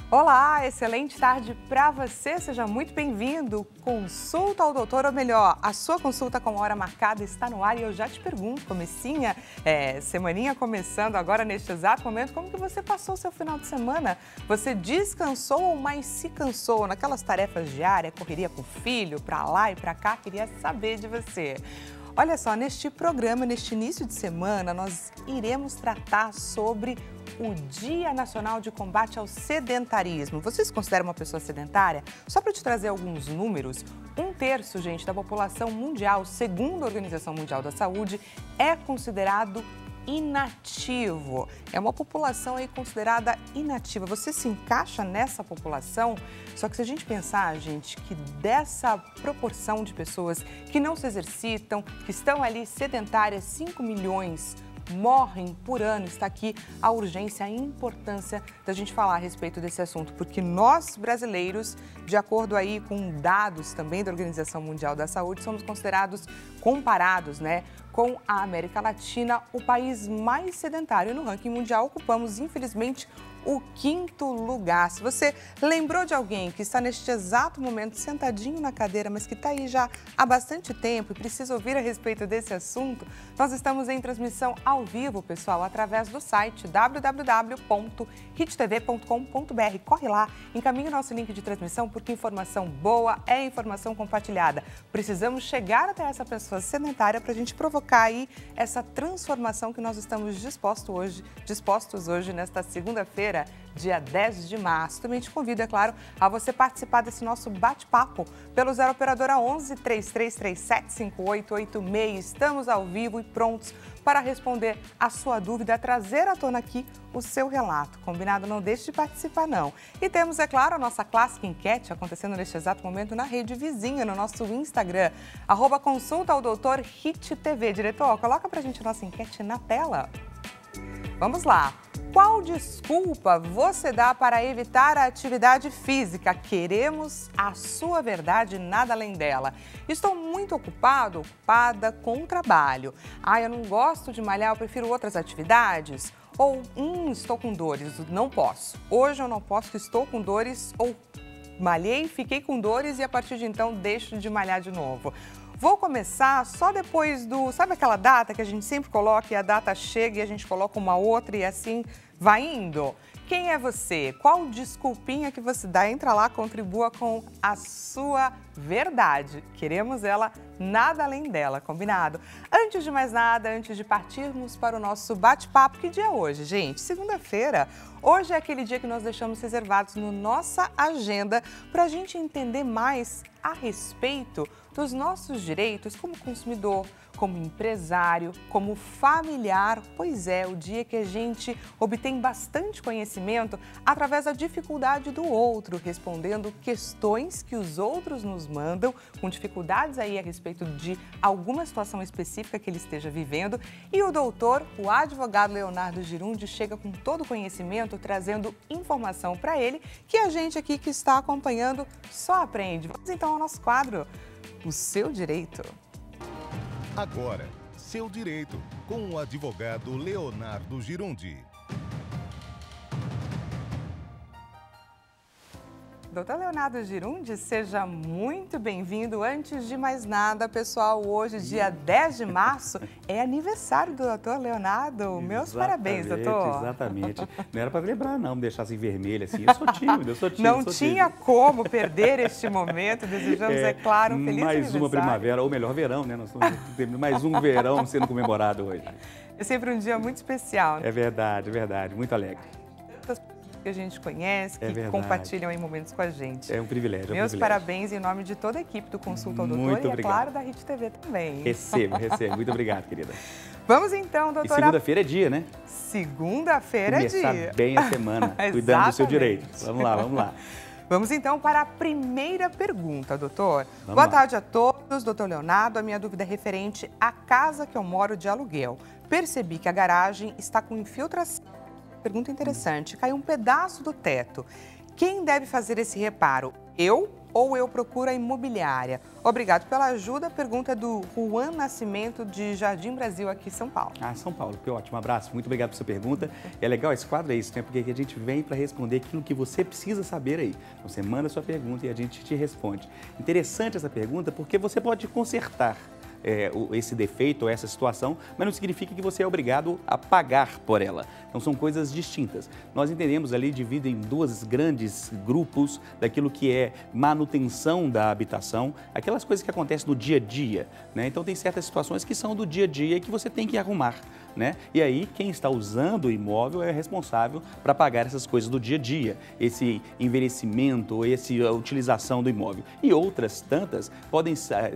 Olá, excelente tarde para você, seja muito bem-vindo. Consulta ao doutor, ou melhor, a sua consulta com hora marcada está no ar e eu já te pergunto, semaninha começando agora neste exato momento, como que você passou o seu final de semana? Você descansou ou mais se cansou naquelas tarefas diárias, correria com o filho, para lá e para cá? Queria saber de você. Olha só, neste programa, neste início de semana, nós iremos tratar sobre o Dia Nacional de Combate ao Sedentarismo. Você se considera uma pessoa sedentária? Só para te trazer alguns números, 1/3, gente, da população mundial, segundo a Organização Mundial da Saúde, é considerado inativo. É uma população aí considerada inativa. Você se encaixa nessa população? Só que se a gente pensar, gente, que dessa proporção de pessoas que não se exercitam, que estão ali sedentárias, 5 milhões morrem por ano, está aqui a urgência, a importância da gente falar a respeito desse assunto, porque nós brasileiros, de acordo aí com dados também da Organização Mundial da Saúde, somos considerados, comparados, com a América Latina, o país mais sedentário. No ranking mundial, ocupamos, infelizmente, o 5º lugar. Se você lembrou de alguém que está neste exato momento sentadinho na cadeira, mas que está aí já há bastante tempo e precisa ouvir a respeito desse assunto, nós estamos em transmissão ao vivo, pessoal, através do site www.hittv.com.br. Corre lá, encaminhe o nosso link de transmissão, porque informação boa é informação compartilhada. Precisamos chegar até essa pessoa sedentária para a gente provocar aí essa transformação que nós estamos dispostos hoje nesta segunda-feira, dia 10 de março. Também te convido, é claro, a você participar desse nosso bate-papo pelo 0 operadora 11 3337 5886. Estamos ao vivo e prontos para responder a sua dúvida, trazer à tona aqui o seu relato. Combinado? Não deixe de participar, não. E temos, é claro, a nossa clássica enquete acontecendo neste exato momento na rede vizinha, no nosso Instagram, @consulta ao doutor HitTV. Diretor, coloca pra gente a nossa enquete na tela. Vamos lá. Qual desculpa você dá para evitar a atividade física? Queremos a sua verdade, nada além dela. Estou muito ocupada com o trabalho. Eu não gosto de malhar, eu prefiro outras atividades. Ou, estou com dores, não posso. Hoje eu não posso, estou com dores, ou malhei, fiquei com dores e a partir de então deixo de malhar de novo. Vou começar só depois sabe aquela data que a gente sempre coloca e a data chega e a gente coloca uma outra e assim vai indo? Quem é você? Qual desculpinha que você dá? Entra lá, contribua com a sua verdade. Queremos ela, nada além dela, combinado? Antes de mais nada, antes de partirmos para o nosso bate-papo, que dia é hoje, gente? Segunda-feira. Hoje é aquele dia que nós deixamos reservados na nossa agenda para a gente entender mais a respeito dos nossos direitos como consumidor, como empresário, como familiar. Pois é, o dia que a gente obtém bastante conhecimento através da dificuldade do outro, respondendo questões que os outros nos mandam, com dificuldades aí a respeito de alguma situação específica que ele esteja vivendo. E o doutor, o advogado Leonardo Girundi, chega com todo o conhecimento, trazendo informação para ele, que a gente aqui que está acompanhando só aprende. Vamos então ao nosso quadro, O Seu Direito. Agora, Seu Direito, com o advogado Leonardo Girundi. Doutor Leonardo Girundi, seja muito bem-vindo. Antes de mais nada, pessoal, hoje, dia 10 de março, é aniversário do doutor Leonardo. Meus parabéns, doutor. Exatamente. Não era para lembrar, não, me deixar assim vermelho, assim. Eu sou tímido, Não tinha como perder este momento. Desejamos, é claro, um feliz aniversário. Mais uma primavera, ou melhor, verão, né? Nós estamos tendo mais um verão sendo comemorado hoje. É sempre um dia muito especial. É verdade, muito alegre. Que a gente conhece, que compartilham em momentos com a gente. É um privilégio. Meus parabéns em nome de toda a equipe do Consulta ao Doutor muito e, obrigado. claro, da HitTV também. Recebo. Muito obrigado, querida. Vamos então, doutora. E segunda-feira é dia, né? Segunda-feira é dia. Começar bem a semana, cuidando do seu direito. Vamos lá. Vamos então para a primeira pergunta, doutor. Boa tarde a todos, doutor Leonardo. A minha dúvida é referente à casa que eu moro de aluguel. Percebi que a garagem está com infiltração. Pergunta interessante. Caiu um pedaço do teto. Quem deve fazer esse reparo? Eu ou eu procuro a imobiliária? Obrigado pela ajuda. A pergunta é do Juan Nascimento, de Jardim Brasil, aqui em São Paulo. São Paulo, que ótimo. Um abraço. Muito obrigado por sua pergunta. É legal esse quadro, é isso, né? Porque aqui a gente vem para responder aquilo que você precisa saber aí. Então, você manda a sua pergunta e a gente te responde. Interessante essa pergunta porque você pode consertar esse defeito ou essa situação, mas não significa que você é obrigado a pagar por ela. Então, são coisas distintas. Nós entendemos ali, dividido em dois grandes grupos daquilo que é manutenção da habitação, aquelas coisas que acontecem no dia a dia, né? Então, tem certas situações que são do dia a dia e que você tem que arrumar, né? E aí, quem está usando o imóvel é responsável para pagar essas coisas do dia a dia, esse envelhecimento, a utilização do imóvel. E outras tantas podem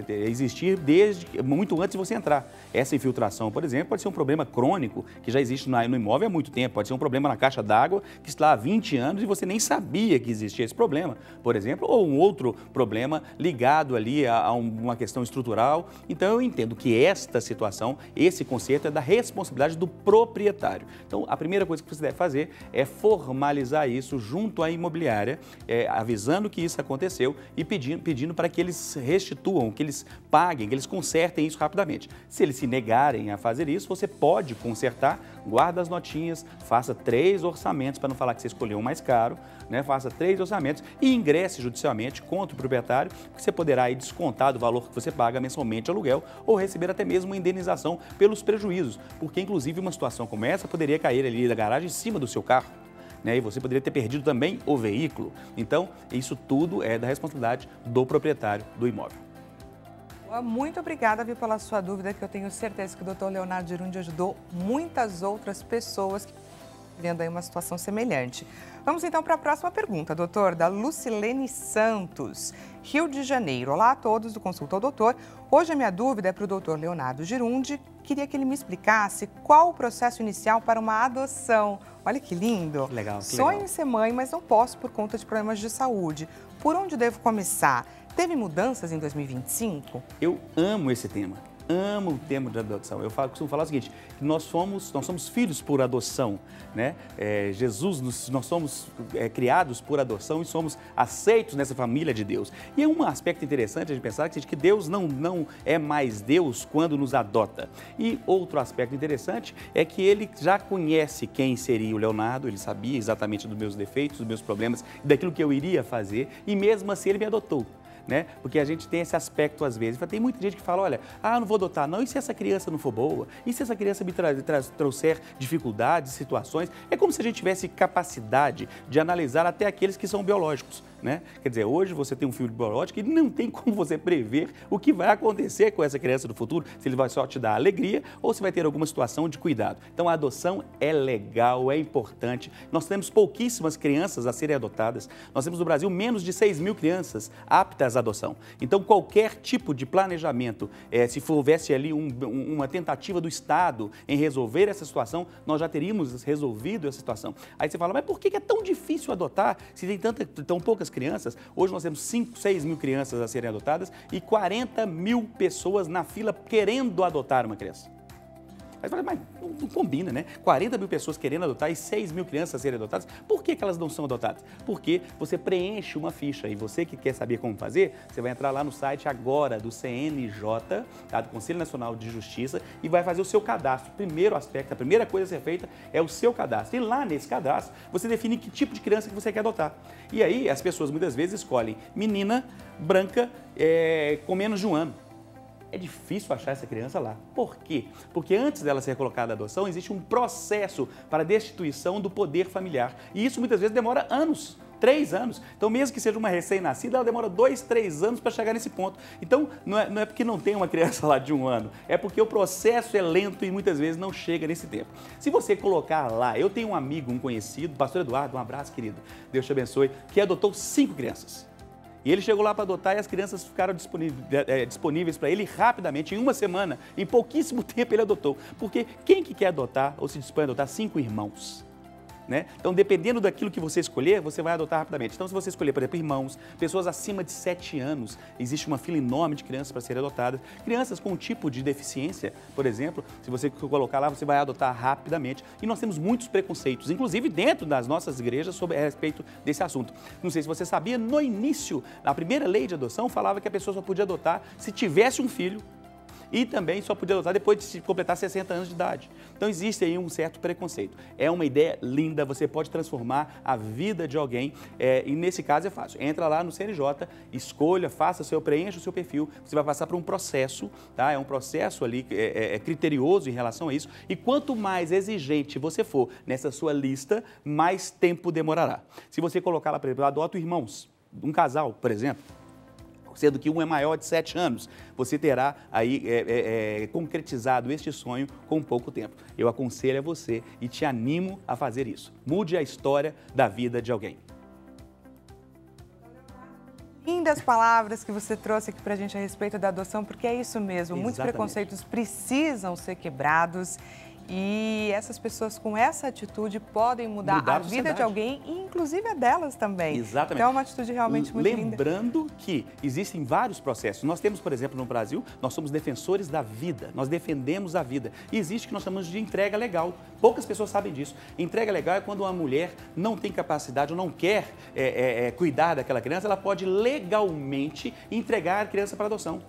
existir desde muito antes de você entrar. Essa infiltração, por exemplo, pode ser um problema crônico que já existe no imóvel há muito tempo, pode ser um problema na caixa d'água que está há 20 anos e você nem sabia que existia esse problema, por exemplo, ou um outro problema ligado ali a uma questão estrutural. Então, eu entendo que esta situação, esse conceito é da responsabilidade do proprietário. Então, a primeira coisa que você deve fazer é formalizar isso junto à imobiliária, avisando que isso aconteceu e pedindo para que eles restituam, que eles paguem, que eles consertem isso rapidamente. Se eles se negarem a fazer isso, você pode consertar, guarda as notinhas, faça 3 orçamentos, para não falar que você escolheu o mais caro, né? Faça 3 orçamentos e ingresse judicialmente contra o proprietário, que você poderá aí descontar do valor que você paga mensalmente de aluguel ou receber até mesmo uma indenização pelos prejuízos, porque inclusive uma situação como essa poderia cair ali da garagem em cima do seu carro, né? E você poderia ter perdido também o veículo. Então, isso tudo é da responsabilidade do proprietário do imóvel. Muito obrigada, viu, pela sua dúvida, que eu tenho certeza que o Dr. Leonardo Girundi ajudou muitas outras pessoas que estão vivendo aí uma situação semelhante. Vamos então para a próxima pergunta, doutor, da Lucilene Santos, Rio de Janeiro. Olá a todos do Consulta ao Doutor. Hoje a minha dúvida é para o doutor Leonardo Girundi. Queria que ele me explicasse qual o processo inicial para uma adoção. Olha que lindo. Legal. Sonho em ser mãe, mas não posso por conta de problemas de saúde. Por onde devo começar? Teve mudanças em 2025? Eu amo esse tema. Amo o tema de adoção. Eu costumo falar o seguinte, que nós somos filhos por adoção, né? Nós somos criados por adoção e somos aceitos nessa família de Deus. E é um aspecto interessante de pensar que Deus não é mais Deus quando nos adota. E outro aspecto interessante é que ele já conhece quem seria o Leonardo, ele sabia exatamente dos meus defeitos, dos meus problemas, daquilo que eu iria fazer e mesmo assim ele me adotou. Né? Porque a gente tem esse aspecto às vezes. Tem muita gente que fala, olha, não vou adotar, não. E se essa criança não for boa? E se essa criança me trouxer dificuldades, situações? É como se a gente tivesse capacidade de analisar até aqueles que são biológicos, né? Quer dizer, hoje você tem um filho biológico e não tem como você prever o que vai acontecer com essa criança no futuro, se ele vai só te dar alegria ou se vai ter alguma situação de cuidado. Então, a adoção é legal, é importante. Nós temos pouquíssimas crianças a serem adotadas. Nós temos no Brasil menos de 6.000 crianças aptas à adoção. Então, qualquer tipo de planejamento, se houvesse ali uma tentativa do Estado em resolver essa situação, nós já teríamos resolvido essa situação. Aí você fala, mas por que é tão difícil adotar se tem tão poucas crianças? Hoje nós temos 6 mil crianças a serem adotadas e 40 mil pessoas na fila querendo adotar uma criança. Aí você fala, mas não combina, né? 40 mil pessoas querendo adotar e 6 mil crianças a serem adotadas. Por que elas não são adotadas? Porque você preenche uma ficha e você que quer saber como fazer, você vai entrar lá no site agora do CNJ, tá? Do Conselho Nacional de Justiça, e vai fazer o seu cadastro. O primeiro aspecto, a primeira coisa a ser feita é o seu cadastro. E lá nesse cadastro, você define que tipo de criança que você quer adotar. E aí as pessoas muitas vezes escolhem menina, branca, com menos de 1 ano. É difícil achar essa criança lá. Por quê? Porque antes dela ser colocada à adoção, existe um processo para destituição do poder familiar. E isso muitas vezes demora anos, 3 anos. Então, mesmo que seja uma recém-nascida, ela demora 2, 3 anos para chegar nesse ponto. Então, não é porque não tem uma criança lá de 1 ano, é porque o processo é lento e muitas vezes não chega nesse tempo. Se você colocar lá, eu tenho um amigo, um conhecido, pastor Eduardo, um abraço, querido, Deus te abençoe, que adotou 5 crianças. E ele chegou lá para adotar e as crianças ficaram disponíveis para ele rapidamente, em 1 semana, em pouquíssimo tempo ele adotou. Porque quem que quer adotar ou se dispõe a adotar 5 irmãos? né? Então, dependendo daquilo que você escolher, você vai adotar rapidamente. Então, se você escolher, por exemplo, irmãos, pessoas acima de 7 anos, existe uma fila enorme de crianças para serem adotadas. Crianças com um tipo de deficiência, por exemplo, se você colocar lá, você vai adotar rapidamente. E nós temos muitos preconceitos, inclusive dentro das nossas igrejas, a respeito desse assunto. Não sei se você sabia, no início, a primeira lei de adoção falava que a pessoa só podia adotar se tivesse um filho, e também só podia adotar depois de completar 60 anos de idade. Então existe aí um certo preconceito. É uma ideia linda, você pode transformar a vida de alguém e nesse caso é fácil. Entra lá no CNJ, escolha, preencha o seu perfil, você vai passar por um processo, tá? É um processo ali criterioso em relação a isso e quanto mais exigente você for nessa sua lista, mais tempo demorará. Se você colocar lá, por exemplo, adoto irmãos, um casal, por exemplo, sendo que um é maior de 7 anos, você terá aí concretizado este sonho com pouco tempo. Eu aconselho a você e te animo a fazer isso. Mude a história da vida de alguém. Lindas palavras que você trouxe aqui para a gente a respeito da adoção, porque é isso mesmo, Exatamente. Muitos preconceitos precisam ser quebrados. E essas pessoas com essa atitude podem mudar a vida de alguém e inclusive a delas também. Exatamente. Então é uma atitude realmente muito linda. Lembrando que existem vários processos. Nós temos, por exemplo, no Brasil, nós somos defensores da vida, nós defendemos a vida. E existe o que nós chamamos de entrega legal. Poucas pessoas sabem disso. Entrega legal é quando uma mulher não tem capacidade ou não quer cuidar daquela criança, ela pode legalmente entregar a criança para adoção.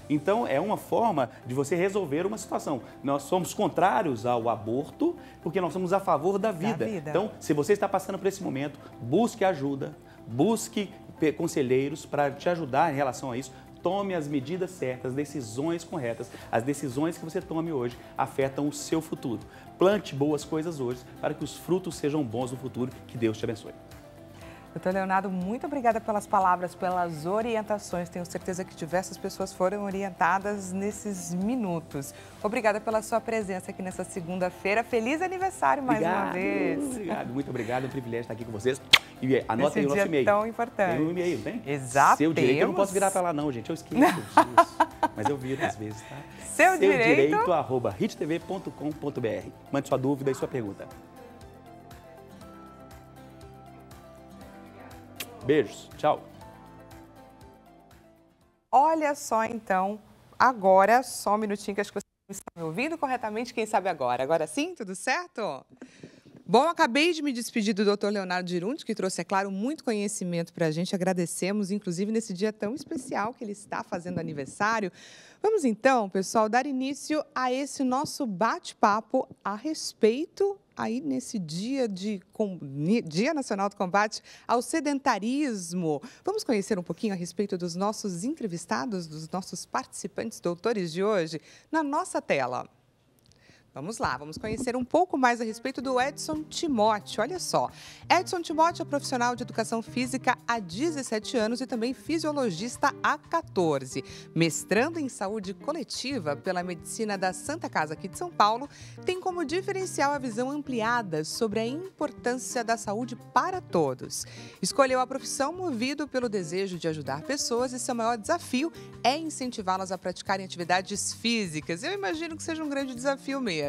Então, é uma forma de você resolver uma situação. Nós somos contrários ao aborto, porque nós somos a favor da vida. Então, se você está passando por esse momento, busque ajuda, busque conselheiros para te ajudar em relação a isso. Tome as medidas certas, as decisões corretas. As decisões que você tome hoje afetam o seu futuro. Plante boas coisas hoje para que os frutos sejam bons no futuro. Que Deus te abençoe. Doutor Leonardo, muito obrigada pelas palavras, pelas orientações. Tenho certeza que diversas pessoas foram orientadas nesses minutos. Obrigada pela sua presença aqui nessa segunda-feira. Feliz aniversário mais uma vez. Obrigado, muito obrigado. É um privilégio estar aqui com vocês. E anota aí o nosso e-mail. Tão importante. Tem um e-mail, tem? Exato. Seu direito, eu não posso virar para lá não, gente. Eu esqueço disso. Mas eu viro às vezes, tá? Seu direito @hittv.com.br. Mande sua dúvida e sua pergunta. Beijos, tchau. Olha só, então, agora, só um minutinho que acho que você não está me ouvindo corretamente. Quem sabe agora? Agora sim, tudo certo? Bom, acabei de me despedir do Dr. Leonardo Girundi, que trouxe, é claro, muito conhecimento para a gente. Agradecemos, inclusive, nesse dia tão especial que ele está fazendo aniversário. Vamos, então, pessoal, dar início a esse nosso bate-papo a respeito aí nesse Dia Nacional do Combate ao Sedentarismo. Vamos conhecer um pouquinho a respeito dos nossos entrevistados, dos nossos participantes doutores de hoje, na nossa tela. Vamos lá, vamos conhecer um pouco mais a respeito do Edson Timóteo. Olha só, Edson Timóteo é profissional de educação física há 17 anos e também fisiologista há 14. Mestrando em saúde coletiva pela Medicina da Santa Casa aqui de São Paulo, tem como diferencial a visão ampliada sobre a importância da saúde para todos. Escolheu a profissão movido pelo desejo de ajudar pessoas e seu maior desafio é incentivá-las a praticarem atividades físicas. Eu imagino que seja um grande desafio mesmo.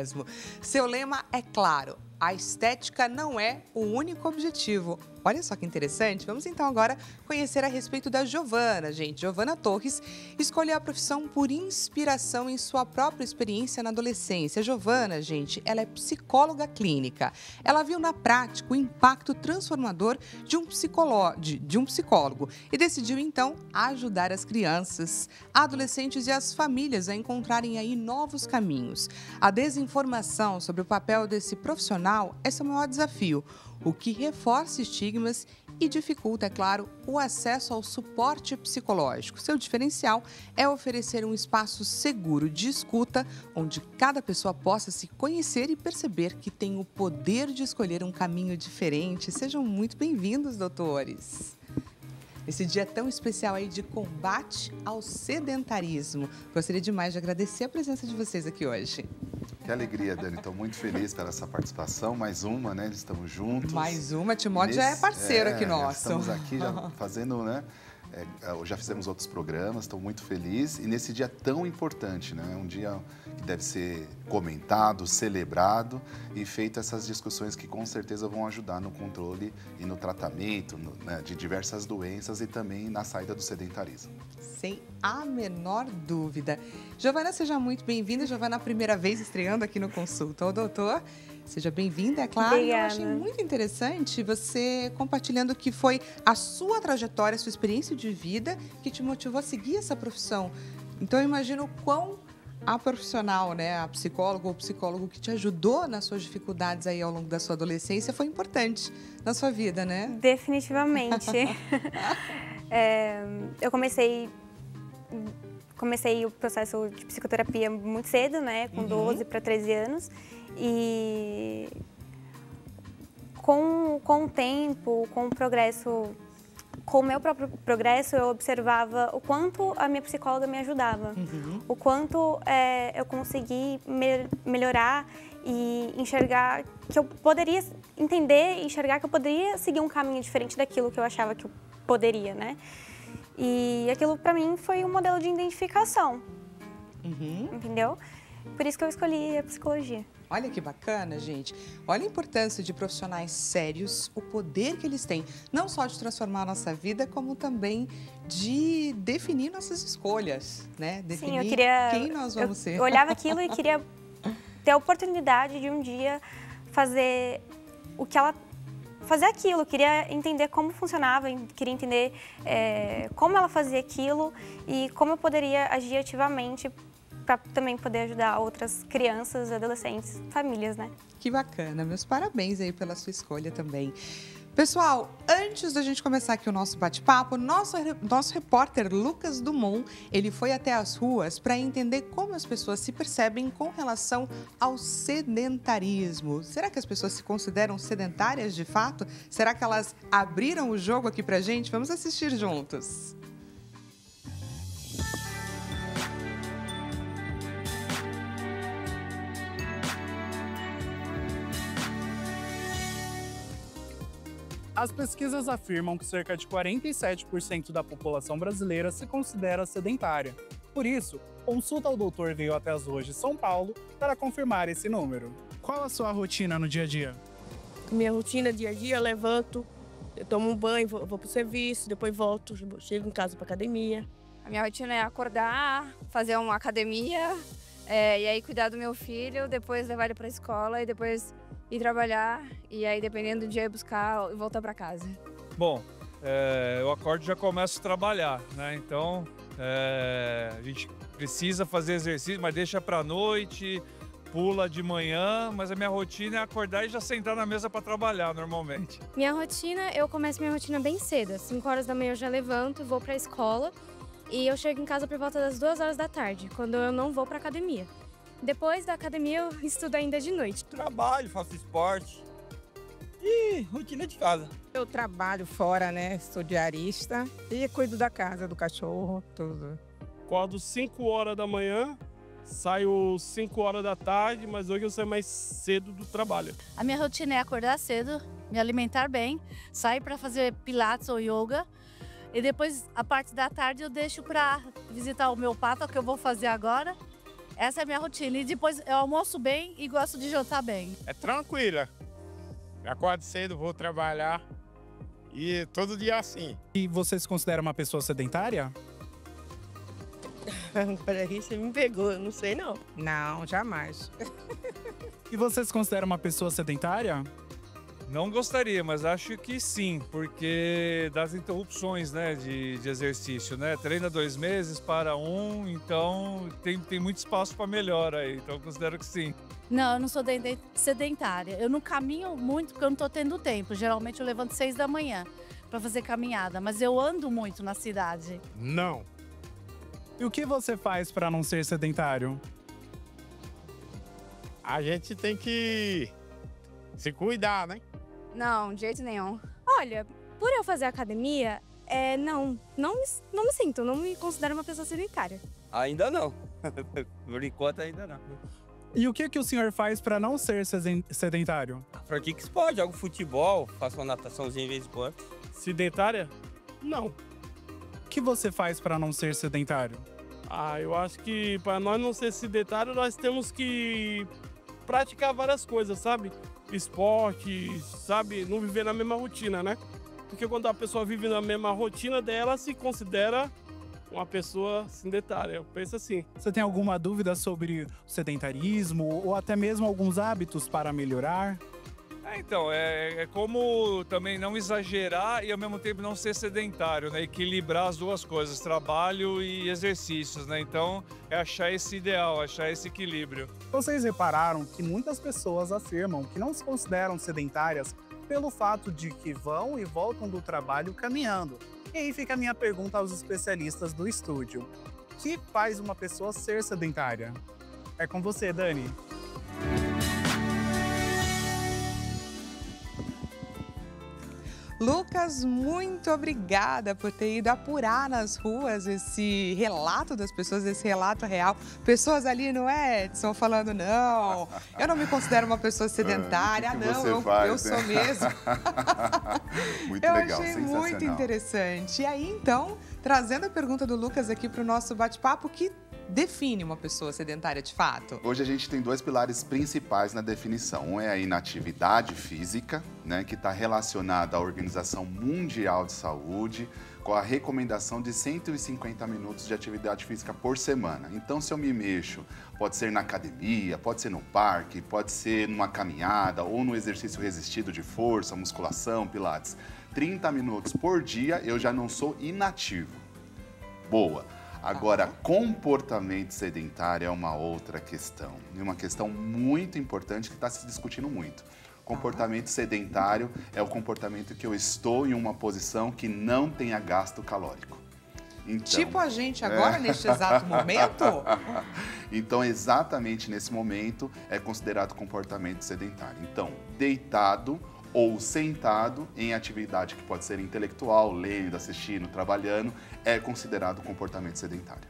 Seu lema é claro: a estética não é o único objetivo. Olha só que interessante. Vamos então agora conhecer a respeito da Giovana, gente. Giovana Torres escolheu a profissão por inspiração em sua própria experiência na adolescência. Giovana, gente, ela é psicóloga clínica. Ela viu na prática o impacto transformador de um psicólogo e decidiu então ajudar as crianças, adolescentes e as famílias a encontrarem aí novos caminhos. A desinformação sobre o papel desse profissional é seu maior desafio, o que reforça estigmas e dificulta, é claro, o acesso ao suporte psicológico. Seu diferencial é oferecer um espaço seguro de escuta, onde cada pessoa possa se conhecer e perceber que tem o poder de escolher um caminho diferente. Sejam muito bem-vindos, doutores. Esse dia tão especial aí de combate ao sedentarismo. Gostaria demais de agradecer a presença de vocês aqui hoje. Que alegria, Dani. Estou muito feliz pela essa participação. Mais uma, né? Estamos juntos. Mais uma. Timóteo já é parceiro aqui nosso. Estamos aqui já fazendo, né? Já fizemos outros programas, estou muito feliz. E nesse dia tão importante, né? Um dia que deve ser comentado, celebrado e feito essas discussões que com certeza vão ajudar no controle e no tratamento né, de diversas doenças e também na saída do sedentarismo. Sem a menor dúvida. Giovana, seja muito bem-vinda. Giovana, a primeira vez estreando aqui no Consulta ao Doutor. Seja bem-vinda, é claro. Obrigada. Eu achei muito interessante você compartilhando que foi a sua trajetória, a sua experiência de vida que te motivou a seguir essa profissão. Então, eu imagino quão a profissional, né, a psicóloga ou psicólogo que te ajudou nas suas dificuldades aí ao longo da sua adolescência foi importante na sua vida, né? Definitivamente. Eu comecei o processo de psicoterapia muito cedo, né, com 12 para 13 anos. E com o tempo, com o progresso, com o meu próprio progresso, eu observava o quanto a minha psicóloga me ajudava, o quanto eu consegui melhorar e enxergar que eu poderia entender e enxergar que eu poderia seguir um caminho diferente daquilo que eu achava que eu poderia, né? E aquilo para mim foi um modelo de identificação, entendeu? Por isso que eu escolhi a psicologia. Olha que bacana, gente. Olha a importância de profissionais sérios, o poder que eles têm, não só de transformar a nossa vida, como também de definir nossas escolhas, né? Definir quem nós vamos ser. Eu olhava aquilo e queria ter a oportunidade de um dia fazer o que ela... fazer aquilo, queria entender como funcionava, queria entender como ela fazia aquilo e como eu poderia agir ativamente para também poder ajudar outras crianças, adolescentes, famílias, né? Que bacana, meus parabéns aí pela sua escolha também. Pessoal, antes da gente começar aqui o nosso bate-papo, nosso repórter Lucas Dumont, ele foi até as ruas para entender como as pessoas se percebem com relação ao sedentarismo. Será que as pessoas se consideram sedentárias de fato? Será que elas abriram o jogo aqui pra gente? Vamos assistir juntos. As pesquisas afirmam que cerca de 47% da população brasileira se considera sedentária. Por isso, Consulta ao Doutor veio até as ruas de São Paulo para confirmar esse número. Qual a sua rotina no dia a dia? Minha rotina dia a dia, eu levanto, eu tomo um banho, vou pro serviço, depois volto, chego em casa pra academia. A minha rotina é acordar, fazer uma academia, e aí cuidar do meu filho, depois levar ele pra escola e depois ir trabalhar e aí, dependendo do dia, ir buscar e voltar para casa. Bom, eu acordo e já começo a trabalhar, né? Então, a gente precisa fazer exercício, mas deixa para noite, pula de manhã, mas a minha rotina é acordar e já sentar na mesa para trabalhar, normalmente. Minha rotina, eu começo minha rotina bem cedo. Às 5 horas da manhã eu já levanto, vou para a escola e eu chego em casa por volta das 2 horas da tarde, quando eu não vou para academia. Depois da academia, eu estudo ainda de noite. Trabalho, faço esporte e rotina de casa. Eu trabalho fora, né? Sou diarista e cuido da casa, do cachorro, tudo. Acordo 5 horas da manhã, saio 5 horas da tarde, mas hoje eu saio mais cedo do trabalho. A minha rotina é acordar cedo, me alimentar bem, sair para fazer pilates ou yoga. E depois, a parte da tarde, eu deixo para visitar o meu pato, que eu vou fazer agora. Essa é a minha rotina. E depois eu almoço bem e gosto de jantar bem. É tranquila. Eu acordo cedo, vou trabalhar e todo dia assim. E você se considera uma pessoa sedentária? Peraí, você me pegou, eu não sei não. Não, jamais. E você se considera uma pessoa sedentária? Não gostaria, mas acho que sim, porque das interrupções, né, de exercício, né? Treina 2 meses, para 1, então tem muito espaço para melhora aí, então eu considero que sim. Não, eu não sou sedentária. Eu não caminho muito porque eu não estou tendo tempo. Geralmente eu levanto 6 da manhã para fazer caminhada, mas eu ando muito na cidade. Não. E o que você faz para não ser sedentário? A gente tem que se cuidar, né? Não, de jeito nenhum. Olha, por eu fazer academia, não me sinto, não me considero uma pessoa sedentária. Ainda não. Por enquanto ainda não. E o que o senhor faz para não ser sedentário? Pratico esporte, jogo futebol, faço uma nataçãozinha de vez em quando. Sedentária? Não. O que você faz para não ser sedentário? Eu acho que para nós não ser sedentário, nós temos que praticar várias coisas, sabe? Esporte, sabe? Não viver na mesma rotina, né? Porque quando a pessoa vive na mesma rotina dela, se considera uma pessoa sedentária. Eu penso assim. Você tem alguma dúvida sobre o sedentarismo ou até mesmo alguns hábitos para melhorar? Então, é como também não exagerar e ao mesmo tempo não ser sedentário, né? Equilibrar as duas coisas, trabalho e exercícios, né? Então, é achar esse ideal, achar esse equilíbrio. Vocês repararam que muitas pessoas afirmam que não se consideram sedentárias pelo fato de que vão e voltam do trabalho caminhando. E aí fica a minha pergunta aos especialistas do estúdio. O que faz uma pessoa ser sedentária? É com você, Dani. Lucas, muito obrigada por ter ido apurar nas ruas esse relato das pessoas, esse relato real. Pessoas ali, não é, Edson, falando, não, eu não me considero uma pessoa sedentária, eu sou mesmo. Muito eu legal, achei sensacional. muito interessante. E aí, então, trazendo a pergunta do Lucas aqui para o nosso bate-papo, que define uma pessoa sedentária de fato? Hoje a gente tem dois pilares principais na definição. Um é a inatividade física, né, que está relacionada à Organização Mundial de Saúde, com a recomendação de 150 minutos de atividade física por semana. Então, se eu me mexo, pode ser na academia, pode ser no parque, pode ser numa caminhada ou no exercício resistido de força, musculação, pilates. 30 minutos por dia, eu já não sou inativo. Boa. Agora, comportamento sedentário é uma outra questão. E uma questão muito importante que está se discutindo muito. Comportamento sedentário é o comportamento que eu estou em uma posição que não tenha gasto calórico. Então, tipo a gente agora, neste exato momento? Então, exatamente nesse momento, é considerado comportamento sedentário. Então, deitado ou sentado em atividade que pode ser intelectual, lendo, assistindo, trabalhando, é considerado comportamento sedentário.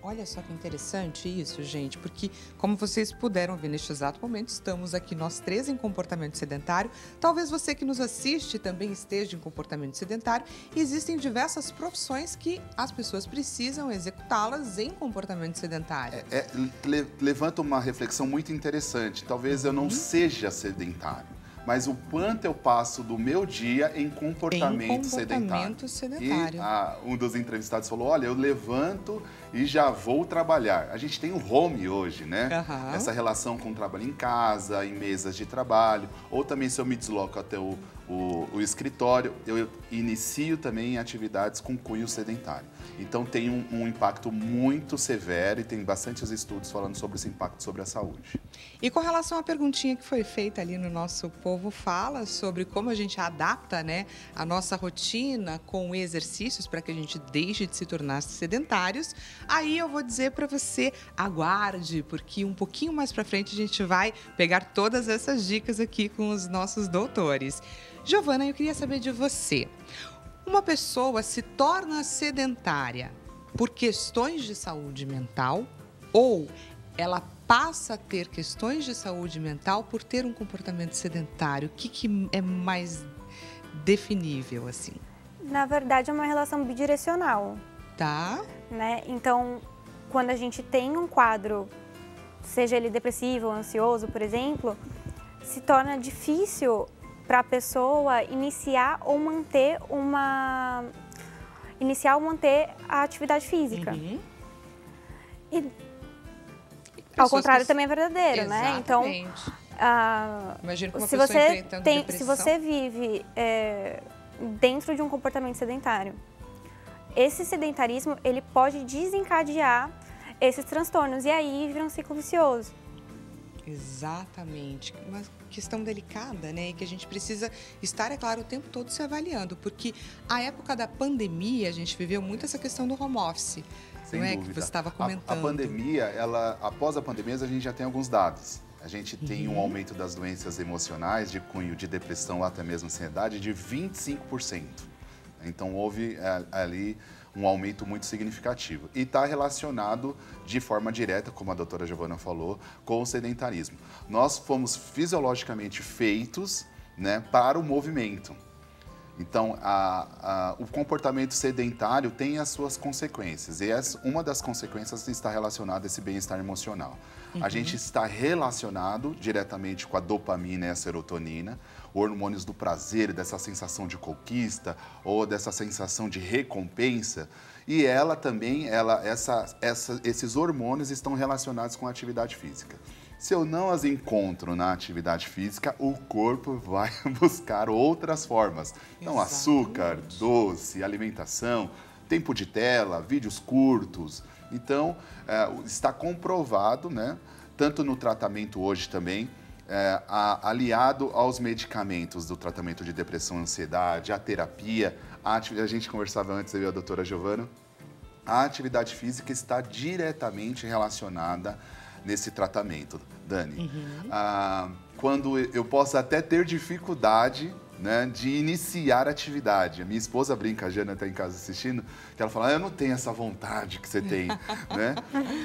Olha só que interessante isso, gente, porque como vocês puderam ver neste exato momento, estamos aqui nós três em comportamento sedentário. Talvez você que nos assiste também esteja em comportamento sedentário. Existem diversas profissões que as pessoas precisam executá-las em comportamento sedentário. Levanta uma reflexão muito interessante. Talvez eu não seja sedentário, mas o quanto eu passo do meu dia em comportamento sedentário. E um dos entrevistados falou, olha, eu levanto e já vou trabalhar. A gente tem o home hoje, né? Essa relação com o trabalho em casa, em mesas de trabalho, ou também se eu me desloco até o escritório, eu inicio também em atividades com cunho sedentário. Então tem um impacto muito severo e tem bastantes estudos falando sobre esse impacto sobre a saúde. E com relação à perguntinha que foi feita ali no nosso Povo Fala, sobre como a gente adapta, né, a nossa rotina com exercícios para que a gente deixe de se tornar sedentários, aí eu vou dizer para você, aguarde, porque um pouquinho mais para frente a gente vai pegar todas essas dicas aqui com os nossos doutores. Giovana, eu queria saber de você. Uma pessoa se torna sedentária por questões de saúde mental ou ela passa a ter questões de saúde mental por ter um comportamento sedentário? O que é mais definível, assim? Na verdade, é uma relação bidirecional. Tá. Né? Então, quando a gente tem um quadro, seja ele depressivo ou ansioso, por exemplo, se torna difícil para a pessoa iniciar ou manter a atividade física. E ao contrário também é verdadeiro, né? Então, imagina que uma se pessoa enfrentando depressão. Se você vive dentro de um comportamento sedentário, esse sedentarismo ele pode desencadear esses transtornos e aí vira um ciclo vicioso. Exatamente. Uma questão delicada, né? E que a gente precisa estar, é claro, o tempo todo se avaliando, porque a época da pandemia a gente viveu muito essa questão do home office. Sem não é dúvida. Que você estava comentando. A pandemia, após a pandemia, a gente já tem alguns dados. A gente tem um aumento das doenças emocionais, de cunho de depressão ou até mesmo ansiedade, de 25%. Então, houve ali um aumento muito significativo. E está relacionado de forma direta, como a doutora Giovana falou, com o sedentarismo. Nós fomos fisiologicamente feitos, né, para o movimento. Então, o comportamento sedentário tem as suas consequências. E uma das consequências está relacionada a esse bem-estar emocional. A gente está relacionado diretamente com a dopamina e a serotonina, hormônios do prazer, dessa sensação de conquista ou dessa sensação de recompensa. E ela também, esses hormônios estão relacionados com a atividade física. Se eu não as encontro na atividade física, o corpo vai buscar outras formas. Então, açúcar, doce, alimentação, tempo de tela, vídeos curtos. Então, está comprovado, né, tanto no tratamento hoje também, aliado aos medicamentos do tratamento de depressão e ansiedade, a terapia, a gente conversava antes, eu e a doutora Giovana, a atividade física está diretamente relacionada nesse tratamento, Dani. Quando eu posso até ter dificuldade, né, de iniciar a atividade. A minha esposa brinca, a Jana está em casa assistindo, que ela fala, eu não tenho essa vontade que você tem, né?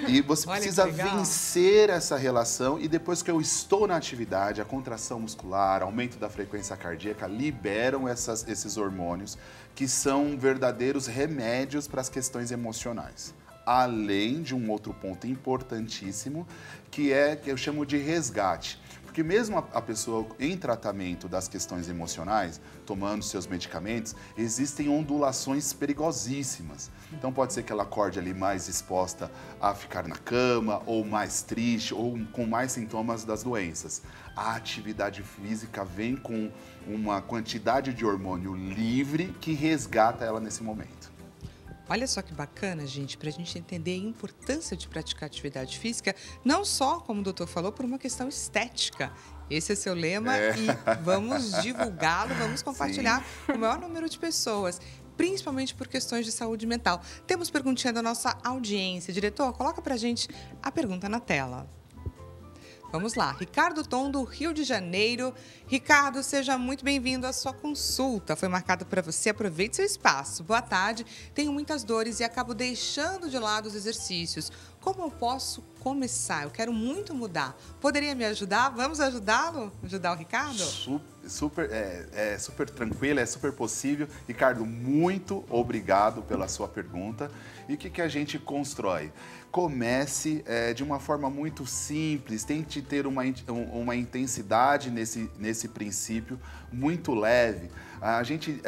E você precisa vencer essa relação e depois que eu estou na atividade, a contração muscular, aumento da frequência cardíaca, liberam esses hormônios que são verdadeiros remédios para as questões emocionais. Além de um outro ponto importantíssimo, que eu chamo de resgate. Porque mesmo a pessoa em tratamento das questões emocionais, tomando seus medicamentos, existem ondulações perigosíssimas. Então pode ser que ela acorde ali mais exposta a ficar na cama, ou mais triste, ou com mais sintomas das doenças. A atividade física vem com uma quantidade de hormônio livre que resgata ela nesse momento. Olha só que bacana, gente, para a gente entender a importância de praticar atividade física, não só, como o doutor falou, por uma questão estética. Esse é seu lema e vamos divulgá-lo, vamos compartilhar com o maior número de pessoas, principalmente por questões de saúde mental. Temos perguntinha da nossa audiência. Diretor, coloca para a gente a pergunta na tela. Vamos lá, Ricardo Tom, do Rio de Janeiro. Ricardo, seja muito bem-vindo à sua consulta. Foi marcada para você, aproveite seu espaço. Boa tarde, tenho muitas dores e acabo deixando de lado os exercícios. Como eu posso começar? Eu quero muito mudar. Poderia me ajudar? Vamos ajudá-lo? Ajudar o Ricardo? Super tranquilo, é super possível. Ricardo, muito obrigado pela sua pergunta. E o que a gente constrói? Comece de uma forma muito simples, tente ter uma intensidade nesse princípio muito leve. A gente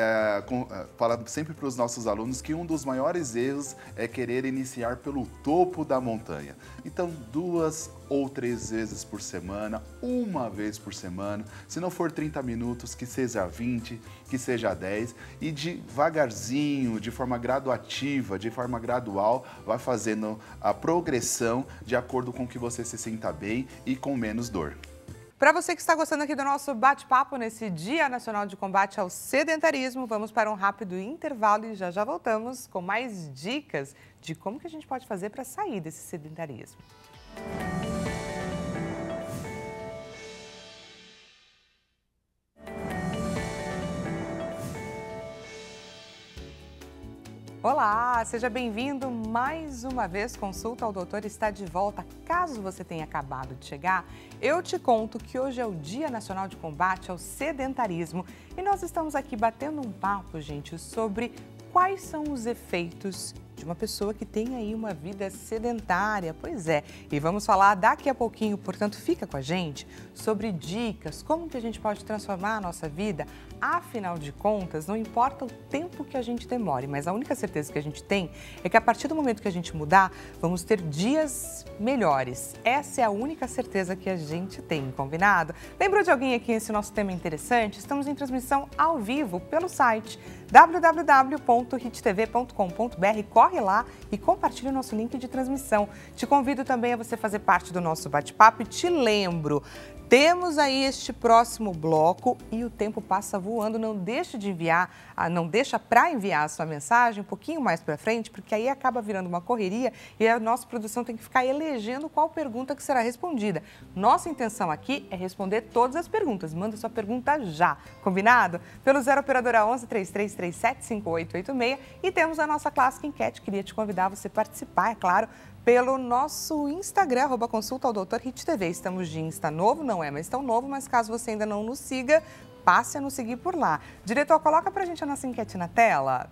fala sempre para os nossos alunos que um dos maiores erros é querer iniciar pelo topo da montanha. Então, 2 ou 3 vezes por semana, uma vez por semana, se não for 30 minutos, que seja 20, que seja 10, e devagarzinho, de forma graduativa, de forma gradual, vai fazendo a progressão de acordo com que você se sinta bem e com menos dor. Para você que está gostando aqui do nosso bate-papo nesse Dia Nacional de Combate ao Sedentarismo, vamos para um rápido intervalo e já voltamos com mais dicas de como que a gente pode fazer para sair desse sedentarismo. Olá, seja bem-vindo mais uma vez. Consulta ao Doutor está de volta. Caso você tenha acabado de chegar, eu te conto que hoje é o Dia Nacional de Combate ao Sedentarismo e nós estamos aqui batendo um papo, gente, sobre quais são os efeitos de uma pessoa que tem aí uma vida sedentária. Pois é, e vamos falar daqui a pouquinho, portanto, fica com a gente, sobre dicas, como que a gente pode transformar a nossa vida. Afinal de contas, não importa o tempo que a gente demore, mas a única certeza que a gente tem é que a partir do momento que a gente mudar, vamos ter dias melhores. Essa é a única certeza que a gente tem, combinado? Lembrou de alguém aqui esse nosso tema interessante? Estamos em transmissão ao vivo pelo site www.hittv.com.br. Corre lá e compartilhe o nosso link de transmissão. Te convido também a você fazer parte do nosso bate-papo e te lembro, temos aí este próximo bloco e o tempo passa voando. Não deixe de enviar, não deixa para enviar a sua mensagem um pouquinho mais para frente, porque aí acaba virando uma correria e a nossa produção tem que ficar elegendo qual pergunta que será respondida. Nossa intenção aqui é responder todas as perguntas. Manda sua pergunta já, combinado? Pelo 0 operadora 11 3337 5886 e temos a nossa clássica enquete. Queria te convidar a você participar, é claro, pelo nosso Instagram, @consulta ao Doutor HitTV. Estamos de Insta novo, não é mais tão novo, mas caso você ainda não nos siga, passe a nos seguir por lá. Diretor, coloca pra gente a nossa enquete na tela.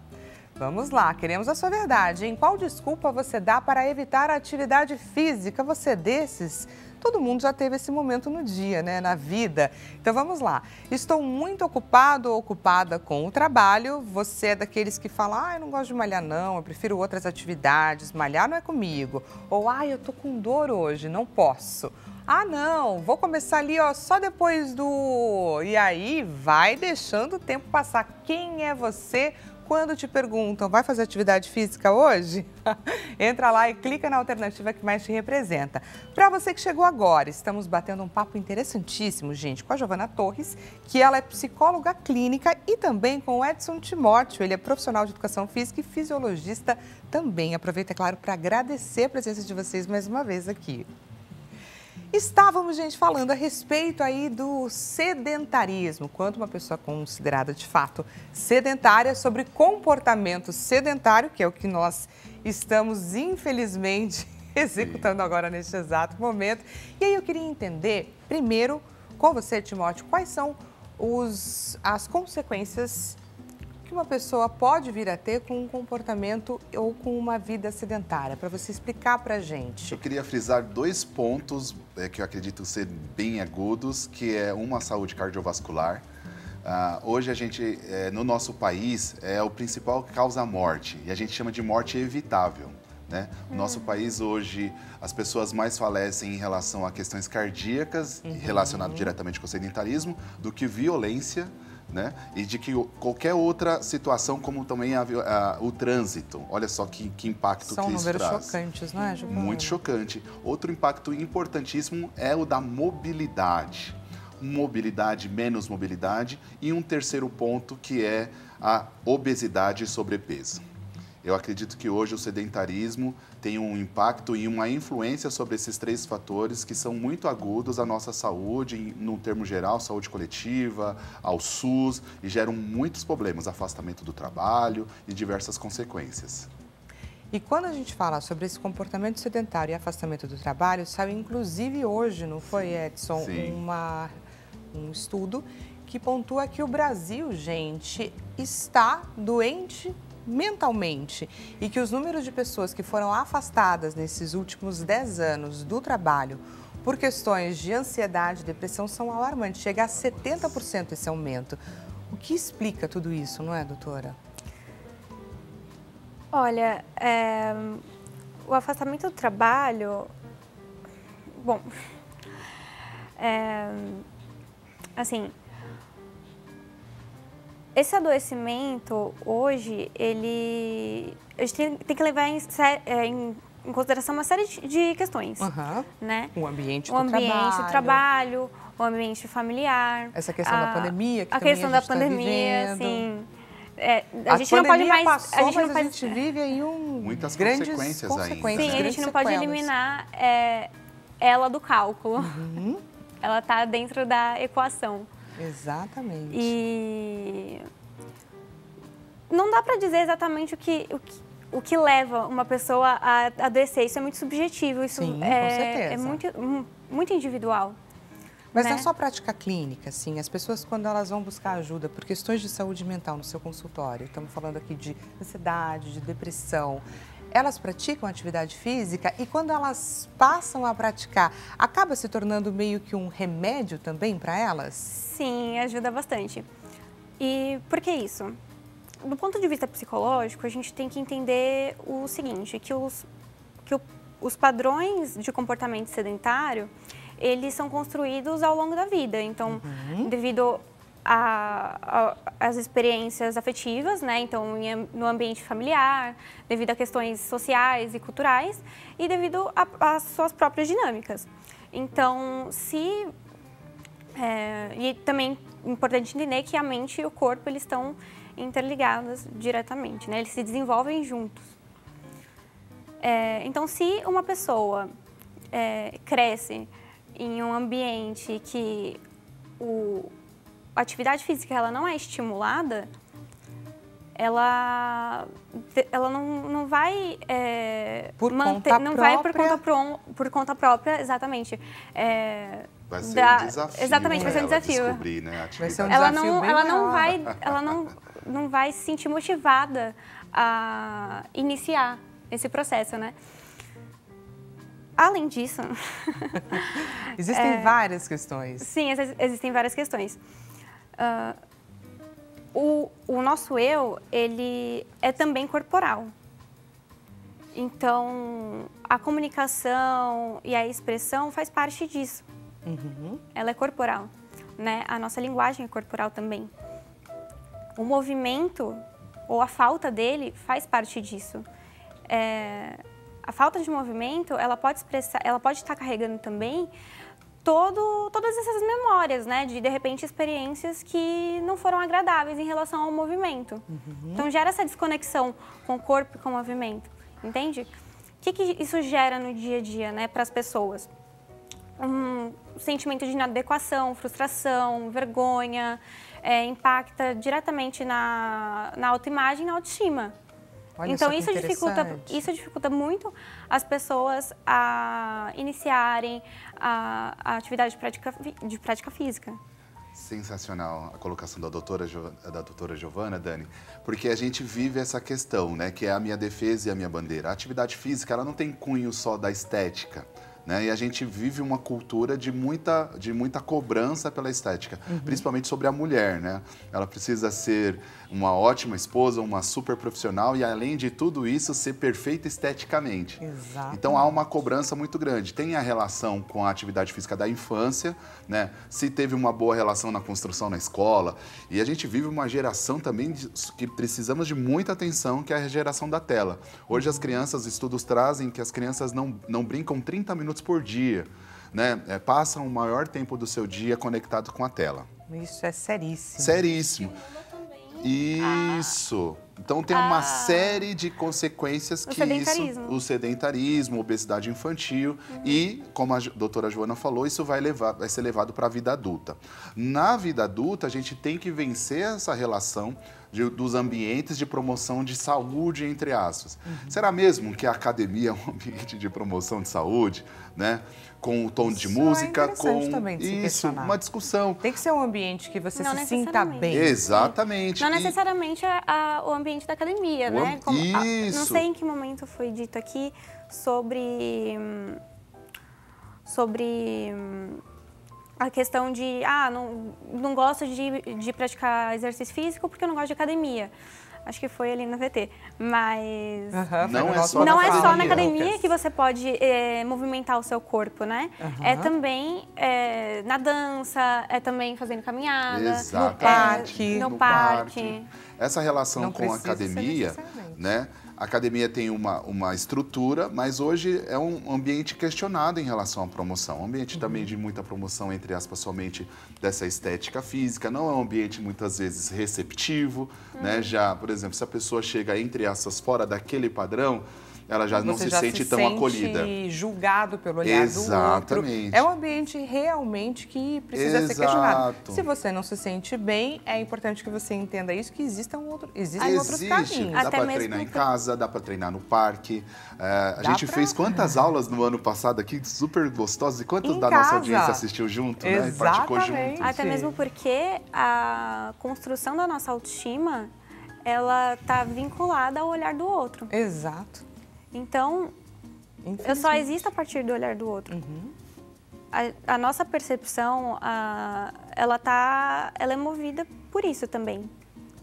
Vamos lá, queremos a sua verdade, hein? Qual desculpa você dá para evitar a atividade física? Você é desses? Todo mundo já teve esse momento no dia, né? Na vida. Então vamos lá. Estou muito ocupado ou ocupada com o trabalho. Você é daqueles que fala, eu não gosto de malhar não, eu prefiro outras atividades, malhar não é comigo. Ou, eu tô com dor hoje, não posso. Não, vou começar ali, só depois do... E aí vai deixando o tempo passar. Quem é você? Quando te perguntam, vai fazer atividade física hoje? Entra lá e clica na alternativa que mais te representa. Para você que chegou agora, estamos batendo um papo interessantíssimo, gente, com a Giovana Torres, que ela é psicóloga clínica, e também com o Edson Timóteo, ele é profissional de educação física e fisiologista também. Aproveito, é claro, para agradecer a presença de vocês mais uma vez aqui. Estávamos, gente, falando a respeito aí do sedentarismo, quanto uma pessoa considerada de fato sedentária, sobre comportamento sedentário, que é o que nós estamos, infelizmente, executando agora neste exato momento. E aí eu queria entender, primeiro, com você, Timóteo, quais são as consequências que uma pessoa pode vir a ter com um comportamento ou com uma vida sedentária, para você explicar para a gente. Eu queria frisar 2 pontos que eu acredito ser bem agudos, que é uma, a saúde cardiovascular. Hoje a gente, no nosso país, é o principal que causa morte, e a gente chama de morte evitável, né? No nosso país hoje, as pessoas mais falecem em relação a questões cardíacas, relacionadas diretamente com o sedentarismo, do que violência, né? E de que qualquer outra situação, como também o trânsito. Olha só que impacto que isso traz. São números chocantes, não é, Giovana? Muito chocante. Outro impacto importantíssimo é o da mobilidade. Mobilidade, menos mobilidade. E um terceiro ponto, que é a obesidade e sobrepeso. Eu acredito que hoje o sedentarismo tem um impacto e uma influência sobre esses 3 fatores que são muito agudos à nossa saúde, no termo geral, saúde coletiva, ao SUS, e geram muitos problemas, afastamento do trabalho e diversas consequências. E quando a gente fala sobre esse comportamento sedentário e afastamento do trabalho, saiu inclusive hoje, não foi, Edson, um estudo que pontua que o Brasil, gente, está doente mentalmente, e que os números de pessoas que foram afastadas nesses últimos 10 anos do trabalho por questões de ansiedade e depressão são alarmantes. Chega a 70% esse aumento. O que explica tudo isso, não é, doutora? Olha, o afastamento do trabalho, bom, assim, esse adoecimento, hoje, a gente tem que levar em consideração uma série de questões, né? O ambiente do trabalho, o ambiente familiar. Essa questão da pandemia, que a também questão a gente da pandemia, tá sim. A gente não pode mais... a gente vive aí muitas grandes consequências ainda. Sim, a gente não pode eliminar ela do cálculo. Ela está dentro da equação. Exatamente. E não dá para dizer exatamente o que leva uma pessoa a adoecer. Isso é muito subjetivo. Isso com certeza. É muito individual. Mas né? não é só prática clínica, assim. As pessoas, quando elas vão buscar ajuda por questões de saúde mental no seu consultório, estamos falando aqui de ansiedade, de depressão, elas praticam atividade física, e quando elas passam a praticar, acaba se tornando meio que um remédio também para elas? Sim, ajuda bastante. E por que isso? Do ponto de vista psicológico, a gente tem que entender o seguinte, que os padrões de comportamento sedentário, eles são construídos ao longo da vida. Então, devido as experiências afetivas, né? Então, no ambiente familiar, devido a questões sociais e culturais, e devido às suas próprias dinâmicas. Então, e também é importante entender que a mente e o corpo, eles estão interligados diretamente, né? Eles se desenvolvem juntos. Então, se uma pessoa cresce em um ambiente que a atividade física ela não é estimulada, ela não vai por conta própria, exatamente, Vai ser um desafio. Exatamente, vai ser um desafio. Descobrir, né, a atividade. Vai ser um Ela desafio não vai se sentir motivada a iniciar esse processo, né? Além disso... Existem várias questões. Sim, existem várias questões. O nosso eu, ele é também corporal. Então, a comunicação e a expressão faz parte disso. Ela é corporal, né? A nossa linguagem é corporal também. O movimento, ou a falta dele, faz parte disso. A falta de movimento, ela pode estar carregando também todas essas memórias, né? De repente, experiências que não foram agradáveis em relação ao movimento. Então, gera essa desconexão com o corpo e com o movimento, entende? O que isso gera no dia a dia, né, para as pessoas? Um sentimento de inadequação, frustração, vergonha, impacta diretamente na autoimagem e na autoestima. Olha, então, isso dificulta muito as pessoas a iniciarem a atividade de prática física. Sensacional a colocação da doutora Giovana, Dani, porque a gente vive essa questão, né, que é a minha defesa e a minha bandeira. A atividade física, ela não tem cunho só da estética, né? E a gente vive uma cultura de muita cobrança pela estética, principalmente sobre a mulher, né? Ela precisa ser uma ótima esposa, uma super profissional e, além de tudo isso, ser perfeita esteticamente. Exato. Então, há uma cobrança muito grande. Tem a relação com a atividade física da infância, né? Se teve uma boa relação na construção na escola. E a gente vive uma geração também que precisamos de muita atenção, que é a geração da tela. Hoje, as crianças, estudos trazem que as crianças não brincam 30 minutos por dia, né? Passam o maior tempo do seu dia conectado com a tela. Isso é seríssimo. Seríssimo. Isso. Então tem uma série de consequências que o sedentarismo, obesidade infantil e, como a doutora Joana falou, isso vai ser levado para a vida adulta. Na vida adulta, a gente tem que vencer essa relação dos ambientes de promoção de saúde, entre aspas. Será mesmo que a academia é um ambiente de promoção de saúde, né? Com o tom de música, com uma discussão. Tem que ser um ambiente que você se sinta bem. Exatamente. Não necessariamente o ambiente da academia, né? Isso. Não sei em que momento foi dito aqui sobre a questão de, não gosto de praticar exercício físico porque eu não gosto de academia. Acho que foi ali no VT, mas não é só na academia que você pode movimentar o seu corpo, né? É também na dança, é também fazendo caminhada, no parque. Essa relação com a academia, né? A academia tem uma estrutura, mas hoje é um ambiente questionado em relação à promoção. Um ambiente também de muita promoção, entre aspas, somente dessa estética física. Não é um ambiente, muitas vezes, receptivo, né? Já, por exemplo, se a pessoa chega, entre aspas, fora daquele padrão, ela já não se sente tão acolhida. Julgado pelo olhar do outro. É um ambiente realmente que precisa ser questionado. Se você não se sente bem, é importante que você entenda isso, que existem outros caminhos. Dá para treinar em casa, dá para treinar no parque. A gente fez quantas aulas no ano passado aqui, super gostosas, e quantas da nossa audiência assistiu junto, né? E praticou junto. Até mesmo porque a construção da nossa autoestima, ela está vinculada ao olhar do outro. Exato. Então, eu só existo a partir do olhar do outro. A nossa percepção, ela é movida por isso também.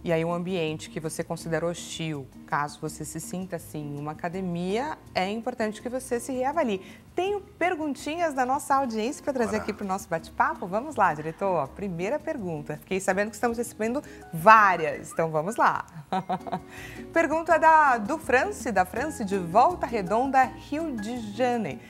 E aí um ambiente que você considera hostil, caso você se sinta assim em uma academia, é importante que você se reavalie. Tenho perguntinhas da nossa audiência para trazer aqui para o nosso bate-papo. Vamos lá, diretor. Primeira pergunta. Fiquei sabendo que estamos recebendo várias, então vamos lá. Pergunta da France, de Volta Redonda, Rio de Janeiro.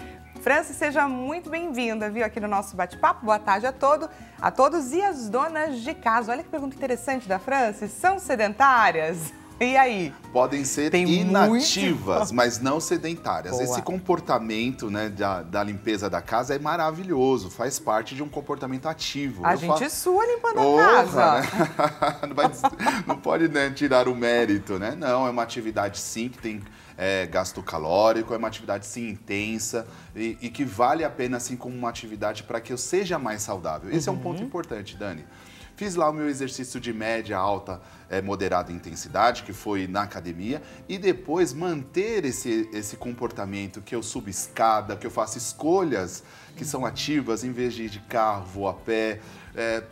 Franci, seja muito bem-vinda, viu, aqui no nosso bate-papo. Boa tarde a todos e as donas de casa. Olha que pergunta interessante da Franci. São sedentárias? E aí? Podem ser inativas, mas não sedentárias. Boa. Esse comportamento, né, da limpeza da casa é maravilhoso, faz parte de um comportamento ativo. A gente sua limpando a casa. Né? Não pode, né, tirar o mérito, né? Não, é uma atividade sim que tem gasto calórico, é uma atividade sim intensa e que vale a pena assim como uma atividade para que eu seja mais saudável. Esse é um ponto importante, Dani. Fiz lá o meu exercício de média, alta, moderada intensidade, que foi na academia, e depois manter esse comportamento que eu subo escada, que eu faço escolhas que são ativas, em vez de ir de carro, vou a pé,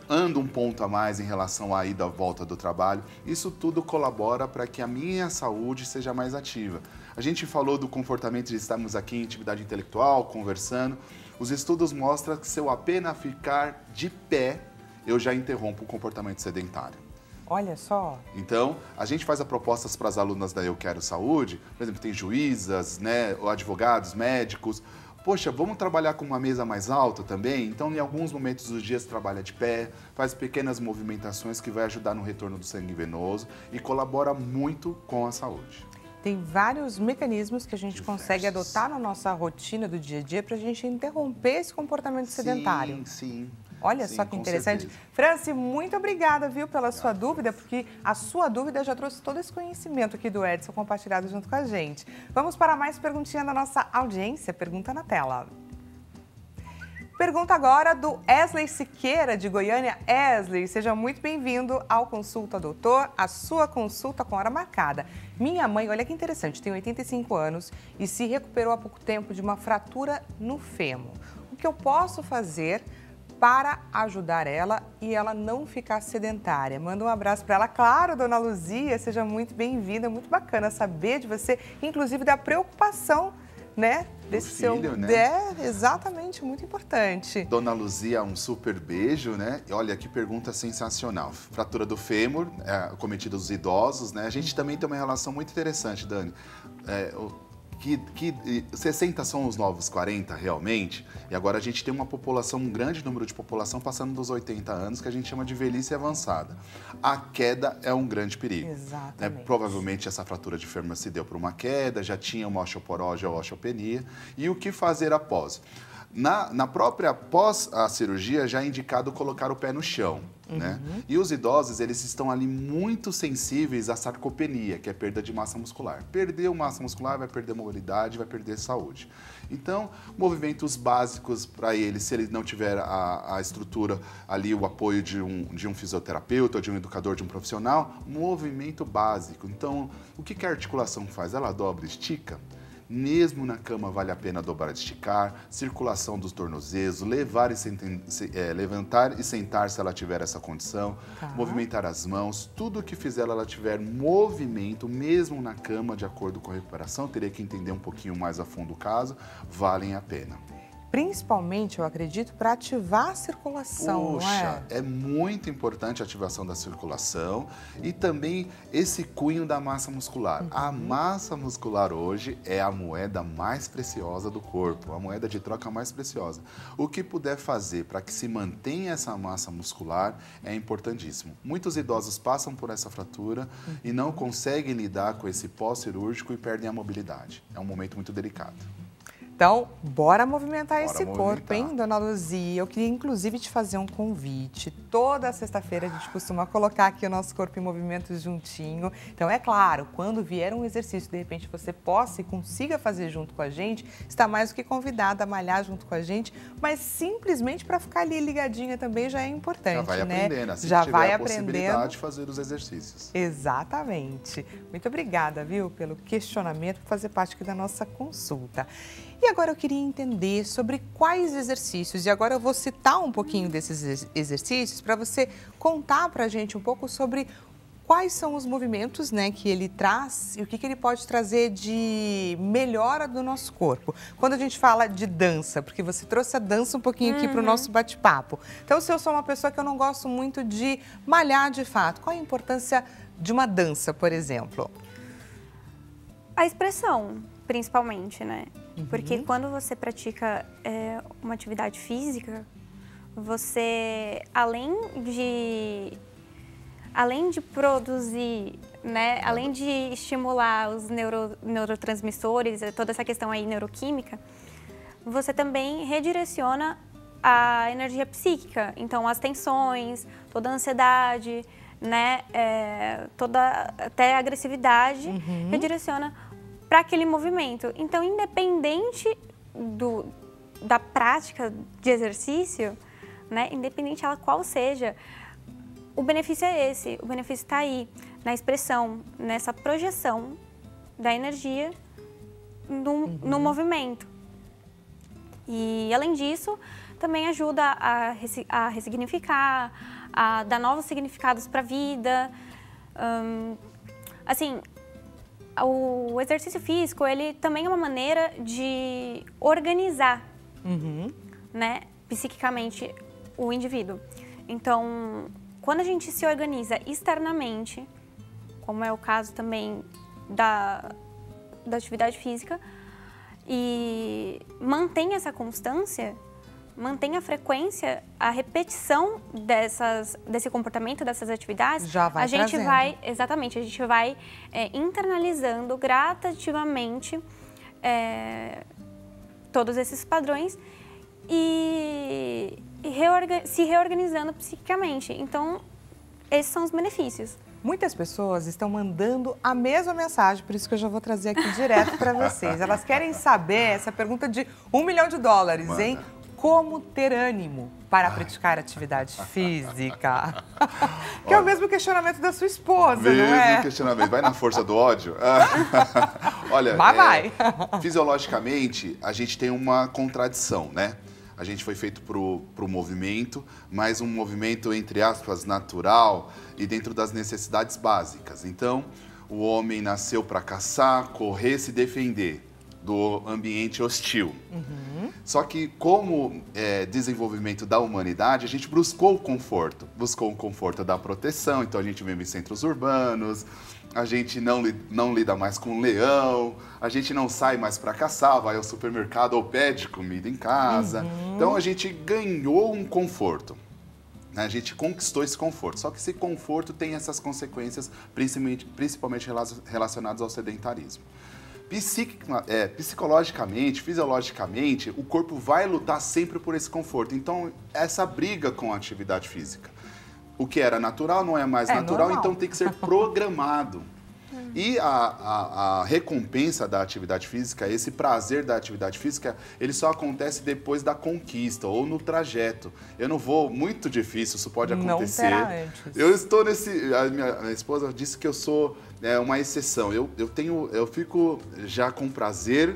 ando um ponto a mais em relação à ida à volta do trabalho. Isso tudo colabora para que a minha saúde seja mais ativa. A gente falou do comportamento de estarmos aqui em atividade intelectual, conversando. Os estudos mostram que se eu apenas ficar de pé, eu já interrompo o comportamento sedentário. Olha só. Então, a gente faz propostas para as alunas da Eu Quero Saúde, por exemplo, tem juízas, né, advogados, médicos. Poxa, vamos trabalhar com uma mesa mais alta também? Então, em alguns momentos dos dias, trabalha de pé, faz pequenas movimentações que vai ajudar no retorno do sangue venoso e colabora muito com a saúde. Tem vários mecanismos que a gente consegue adotar na nossa rotina do dia a dia para a gente interromper esse comportamento sedentário. Sim. Olha Sim, só que interessante. certeza. Franci, muito obrigada, viu, pela sua dúvida, porque a sua dúvida já trouxe todo esse conhecimento aqui do Edson compartilhado junto com a gente. Vamos para mais perguntinha da nossa audiência. Pergunta na tela. Pergunta agora do Esley Siqueira, de Goiânia. Esley, seja muito bem-vindo ao Consulta Doutor, a sua consulta com hora marcada. Minha mãe, olha que interessante, tem 85 anos e se recuperou há pouco tempo de uma fratura no fêmur. O que eu posso fazer para ajudar ela e ela não ficar sedentária? Manda um abraço para ela. Claro, dona Luzia, seja muito bem-vinda, muito bacana saber de você, inclusive da preocupação, né, desse filho, seu... né? Exatamente, muito importante. Dona Luzia, um super beijo, né? E olha que pergunta sensacional. Fratura do fêmur, cometida dos idosos, né? A gente também tem uma relação muito interessante, Dani. 60 são os novos 40 realmente, e agora a gente tem uma população, um grande número de população passando dos 80 anos, que a gente chama de velhice avançada. A queda é um grande perigo. Exatamente. Provavelmente essa fratura de fêmur se deu por uma queda, já tinha uma osteoporose ou osteopenia, e o que fazer após? Na própria pós a cirurgia já é indicado colocar o pé no chão, né? E os idosos, eles estão ali muito sensíveis à sarcopenia, que é perda de massa muscular. Perdeu massa muscular, vai perder mobilidade, vai perder saúde. Então, movimentos básicos para ele, se ele não tiver a estrutura ali, o apoio de um fisioterapeuta ou de um educador, de um profissional, movimento básico. Então, o que a articulação faz? Ela dobra e estica. Mesmo na cama vale a pena dobrar e esticar, circulação dos tornozelos, levantar e sentar se ela tiver essa condição, movimentar as mãos, tudo que fizer ela tiver movimento, mesmo na cama, de acordo com a recuperação, teria que entender um pouquinho mais a fundo o caso, valem a pena. Principalmente, eu acredito, para ativar a circulação, Poxa, não é? É muito importante a ativação da circulação e também esse cunho da massa muscular. A massa muscular hoje é a moeda mais preciosa do corpo, a moeda de troca mais preciosa. O que puder fazer para que se mantenha essa massa muscular é importantíssimo. Muitos idosos passam por essa fratura e não conseguem lidar com esse pós-cirúrgico e perdem a mobilidade. É um momento muito delicado. Então, bora movimentar esse corpo, hein, dona Luzia? Eu queria, inclusive, te fazer um convite. Toda sexta-feira a gente costuma colocar aqui o nosso corpo em movimento juntinho. Então, é claro, quando vier um exercício, de repente você possa e consiga fazer junto com a gente, está mais do que convidada a malhar junto com a gente, mas simplesmente para ficar ali ligadinha também já é importante, já vai né? aprendendo, assim já que vai tiver a aprendendo. possibilidade de fazer os exercícios. Exatamente. Muito obrigada, viu, pelo questionamento, por fazer parte aqui da nossa consulta. E agora eu queria entender sobre quais exercícios, e agora eu vou citar um pouquinho desses exercícios para você contar para a gente um pouco sobre quais são os movimentos, né, que ele traz e o que ele pode trazer de melhora do nosso corpo. Quando a gente fala de dança, porque você trouxe a dança um pouquinho aqui para o nosso bate-papo. Então, se eu sou uma pessoa que eu não gosto muito de malhar de fato, qual a importância de uma dança, por exemplo? A expressão, principalmente, né? Porque quando você pratica uma atividade física, você, além de produzir né, além de estimular os neurotransmissores, toda essa questão aí neuroquímica, você também redireciona a energia psíquica. Então, as tensões, toda a ansiedade, né, toda até a agressividade, redireciona para aquele movimento. Então, independente da prática de exercício, né, independente ela qual seja, o benefício é esse. O benefício está aí, na expressão, nessa projeção da energia no movimento. E, além disso, também ajuda a ressignificar, a dar novos significados para a vida. Assim, o exercício físico, ele também é uma maneira de organizar, né, psiquicamente o indivíduo. Então, quando a gente se organiza externamente, como é o caso também da atividade física, e mantém essa constância, mantém a frequência, a repetição desse comportamento, dessas atividades, já vai a gente trazendo. vai, exatamente, a gente vai internalizando gradativamente todos esses padrões e se reorganizando psiquicamente. Então, esses são os benefícios. Muitas pessoas estão mandando a mesma mensagem, por isso que eu já vou trazer aqui direto para vocês. Elas querem saber essa pergunta de $1 milhão, hein? Como ter ânimo para praticar atividade física? Que é o mesmo questionamento da sua esposa, não é? Mesmo questionamento. Vai na força do ódio? Olha, vai. Fisiologicamente, a gente tem uma contradição, né? A gente foi feito para o movimento, mas um movimento, entre aspas, natural e dentro das necessidades básicas. Então, o homem nasceu para caçar, correr, se defender do ambiente hostil. Só que, como desenvolvimento da humanidade, a gente buscou o conforto. Buscou o conforto da proteção, então a gente vive em centros urbanos, a gente não lida mais com leão, a gente não sai mais para caçar, vai ao supermercado ou pede comida em casa. Então a gente ganhou um conforto, né? A gente conquistou esse conforto. Só que esse conforto tem essas consequências, principalmente relacionadas ao sedentarismo. Psicologicamente, fisiologicamente, o corpo vai lutar sempre por esse conforto. Então, essa briga com a atividade física. O que era natural não é mais natural, normal. então tem que ser programado. E a recompensa da atividade física, esse prazer da atividade física, ele só acontece depois da conquista ou no trajeto. Eu não vou, muito difícil, isso pode acontecer. Não terá antes. Eu estou a minha esposa disse que eu sou uma exceção. Eu fico já com prazer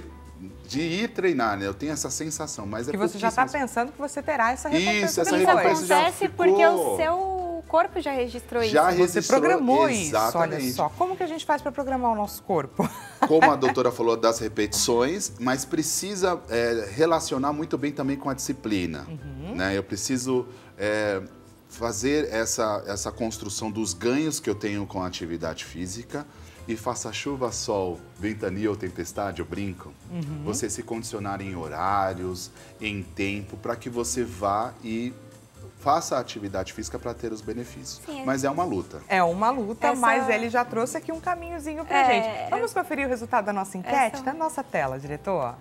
de ir treinar, né? Eu tenho essa sensação, mas que você já está pensando que você terá essa recompensa. Isso, essa recompensa já acontece porque o seu corpo já registrou isso. Você programou exatamente. Isso, olha só. Como que a gente faz para programar o nosso corpo? Como a doutora falou das repetições, mas precisa relacionar muito bem também com a disciplina. Né? Eu preciso fazer essa construção dos ganhos que eu tenho com a atividade física. E faça chuva, sol, ventania ou tempestade, eu brinco. Você se condicionar em horários, em tempo, para que você vá e faça a atividade física para ter os benefícios. Sim, mas é uma luta. É uma luta, mas ele já trouxe aqui um caminhozinho pra gente. Vamos conferir o resultado da nossa enquete? Na nossa tela, diretor.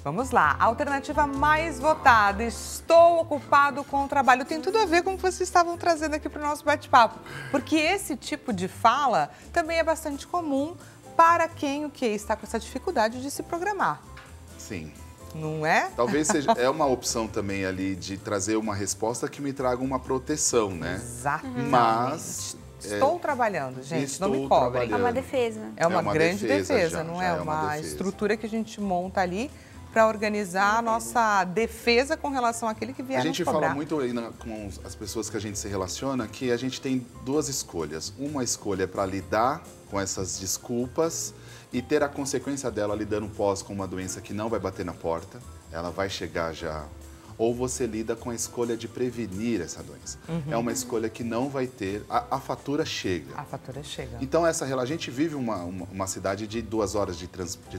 Vamos lá. A alternativa mais votada, estou ocupado com o trabalho, tem tudo a ver com o que vocês estavam trazendo aqui para o nosso bate-papo. Porque esse tipo de fala também é bastante comum para quem está com essa dificuldade de se programar. Sim. Não é? Talvez seja uma opção também ali de trazer uma resposta que me traga uma proteção, né? Exatamente. Mas estou trabalhando, gente, não me cobrem. É uma defesa. É uma grande defesa, não é? Uma estrutura que a gente monta ali para organizar a nossa defesa com relação àquele que vier nos cobrar. A gente fala muito aí com as pessoas que a gente se relaciona que a gente tem duas escolhas. Uma escolha é para lidar com essas desculpas e ter a consequência dela lidando pós com uma doença que não vai bater na porta, ela vai chegar já. Ou você lida com a escolha de prevenir essa doença. É uma escolha que não vai ter, a fatura chega. A fatura chega. Então, a gente vive uma cidade de 2 horas de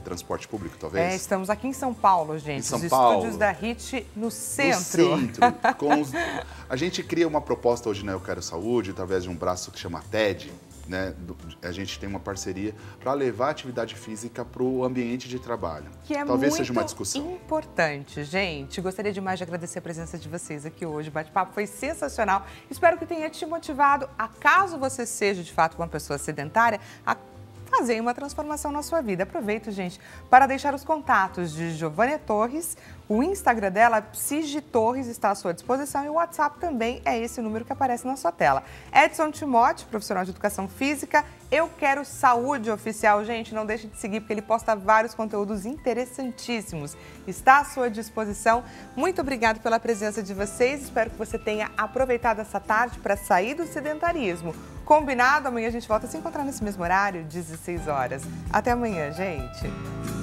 transporte público, talvez? Estamos aqui em São Paulo, gente. Em São Os Paulo. estúdios da HIT no centro. No centro. A gente cria uma proposta hoje na Eu Quero Saúde, através de um braço que chama TED, né, a gente tem uma parceria para levar a atividade física para o ambiente de trabalho. Que é Talvez muito seja uma discussão importante, gente. Gostaria demais de agradecer a presença de vocês aqui hoje. O bate-papo foi sensacional. Espero que tenha te motivado, a caso você seja de fato uma pessoa sedentária, a fazer uma transformação na sua vida. Aproveito, gente, para deixar os contatos de Giovânia Torres. O Instagram dela, Psige Torres, está à sua disposição e o WhatsApp também é esse número que aparece na sua tela. Edson Timóteo, profissional de educação física. Eu Quero Saúde Oficial, gente, não deixe de seguir porque ele posta vários conteúdos interessantíssimos. Está à sua disposição. Muito obrigada pela presença de vocês. Espero que você tenha aproveitado essa tarde para sair do sedentarismo. Combinado? Amanhã a gente volta a se encontrar nesse mesmo horário, 16 horas. Até amanhã, gente.